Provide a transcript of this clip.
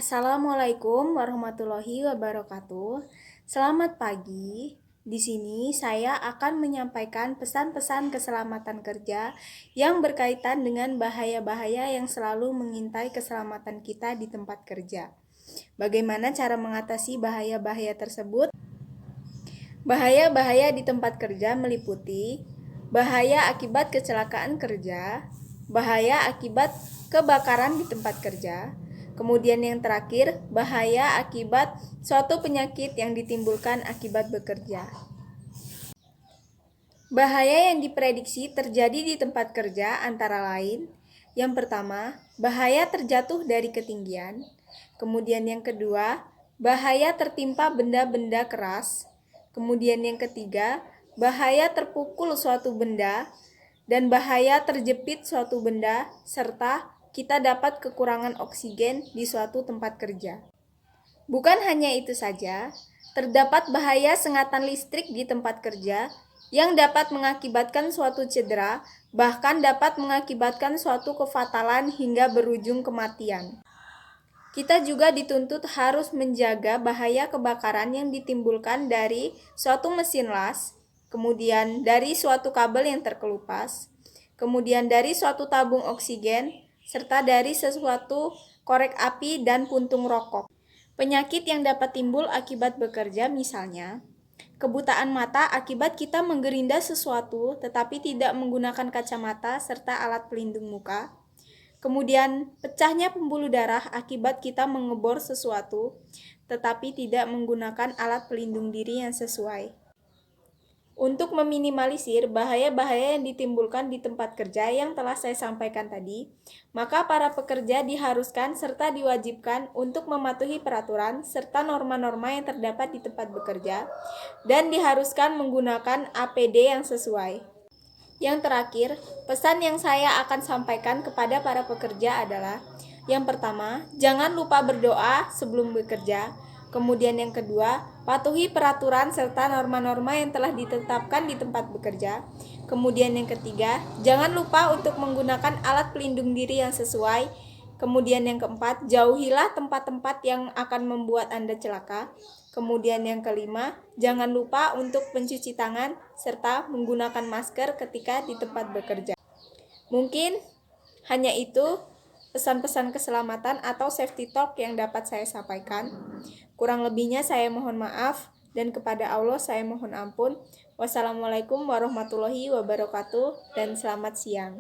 Assalamualaikum warahmatullahi wabarakatuh. Selamat pagi. Di sini saya akan menyampaikan pesan-pesan keselamatan kerja yang berkaitan dengan bahaya-bahaya yang selalu mengintai keselamatan kita di tempat kerja. Bagaimana cara mengatasi bahaya-bahaya tersebut? Bahaya-bahaya di tempat kerja meliputi bahaya akibat kecelakaan kerja, bahaya akibat kebakaran di tempat kerja. Kemudian yang terakhir, bahaya akibat suatu penyakit yang ditimbulkan akibat bekerja. Bahaya yang diprediksi terjadi di tempat kerja antara lain, yang pertama, bahaya terjatuh dari ketinggian. Kemudian yang kedua, bahaya tertimpa benda-benda keras. Kemudian yang ketiga, bahaya terpukul suatu benda, dan bahaya terjepit suatu benda, serta kita dapat kekurangan oksigen di suatu tempat kerja. Bukan hanya itu saja, terdapat bahaya sengatan listrik di tempat kerja yang dapat mengakibatkan suatu cedera, bahkan dapat mengakibatkan suatu kefatalan hingga berujung kematian. Kita juga dituntut harus menjaga bahaya kebakaran yang ditimbulkan dari suatu mesin las, kemudian dari suatu kabel yang terkelupas, kemudian dari suatu tabung oksigen, serta dari sesuatu korek api dan puntung rokok. Penyakit yang dapat timbul akibat bekerja misalnya, kebutaan mata akibat kita menggerinda sesuatu tetapi tidak menggunakan kacamata serta alat pelindung muka. Kemudian, pecahnya pembuluh darah akibat kita mengebor sesuatu tetapi tidak menggunakan alat pelindung diri yang sesuai. Untuk meminimalisir bahaya-bahaya yang ditimbulkan di tempat kerja yang telah saya sampaikan tadi, maka para pekerja diharuskan serta diwajibkan untuk mematuhi peraturan serta norma-norma yang terdapat di tempat bekerja dan diharuskan menggunakan APD yang sesuai. Yang terakhir, pesan yang saya akan sampaikan kepada para pekerja adalah, yang pertama, jangan lupa berdoa sebelum bekerja. Kemudian yang kedua, patuhi peraturan serta norma-norma yang telah ditetapkan di tempat bekerja. Kemudian yang ketiga, jangan lupa untuk menggunakan alat pelindung diri yang sesuai. Kemudian yang keempat, jauhilah tempat-tempat yang akan membuat Anda celaka. Kemudian yang kelima, jangan lupa untuk mencuci tangan serta menggunakan masker ketika di tempat bekerja. Mungkin hanya itu pesan-pesan keselamatan atau safety talk yang dapat saya sampaikan. Kurang lebihnya saya mohon maaf dan kepada Allah saya mohon ampun. Wassalamualaikum warahmatullahi wabarakatuh dan selamat siang.